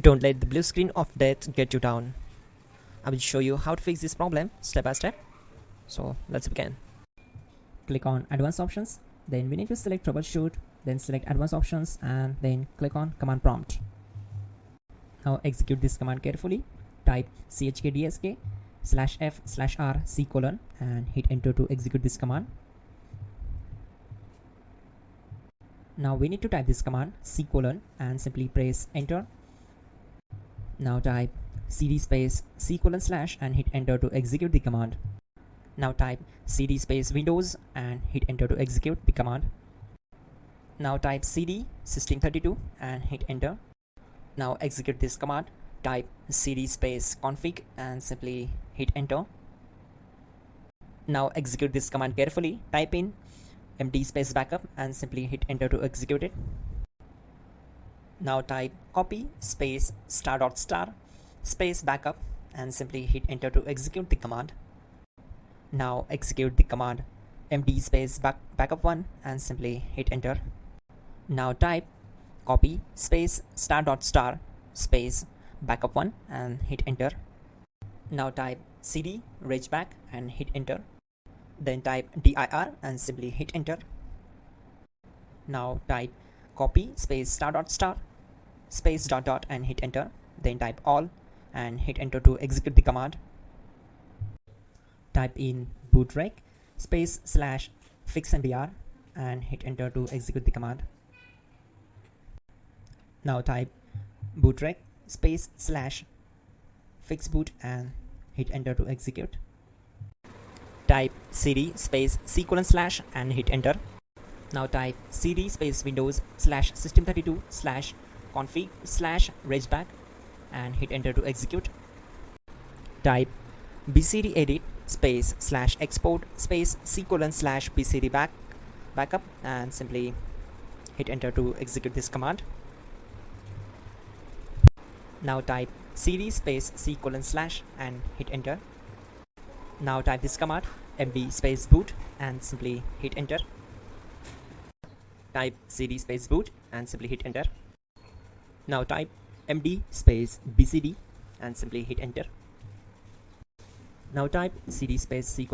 Don't let the blue screen of death get you down. I will show you how to fix this problem step by step. So let's begin. Click on Advanced Options, then we need to select Troubleshoot, then select Advanced Options and then click on Command Prompt. Now execute this command carefully. Type chkdsk/f/r : and hit enter to execute this command. Now we need to type this command c : and simply press enter. Now type cd space c : and hit enter to execute the command. Now type cd space Windows and hit enter to execute the command. Now type cd system32 and hit enter. Now execute this command. Type cd space config and simply hit enter. Now execute this command carefully. Type in md space backup and simply hit enter to execute it. Now type copy space *** space backup and simply hit enter to execute the command. Now execute the command md space backup1 and simply hit enter. Now type copy space *** space backup1 and hit enter. Now type cd regback and hit enter. Then type dir and simply hit enter. Now type copy space *** space ... and hit enter. Then type all and hit enter to execute the command. Type in bootrec space /fixmdr and hit enter to execute the command. Now type bootrec space /fixboot and hit enter to execute. Type cd space c : and hit enter. Now type cd space Windows /system32 /config /regback and hit enter to execute. Type bcd edit space /export space c : /bcd backup and simply hit enter to execute this command. Now type cd space c : and hit enter. Now type this command md space boot and simply hit enter. Type cd space boot and simply hit enter. Now type md space bcd and simply hit enter. Now type cd space c :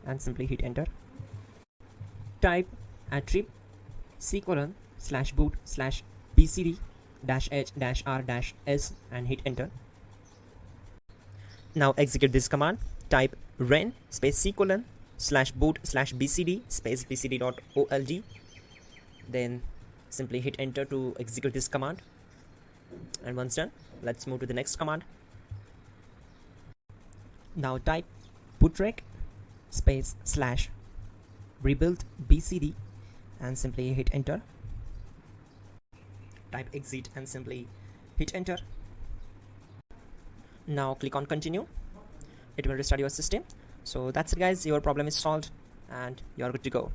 and simply hit enter. Type attrib c : /boot /bcd -h-r-s and hit enter. Now execute this command. Type ren space c : /boot /bcd space bcd.old. Then simply hit enter to execute this command. And once done, let's move to the next command. Now type bootrec space /rebuild bcd and simply hit enter. Type exit and simply hit enter. Now click on continue. It will restart your system. So that's it guys, your problem is solved and you're good to go.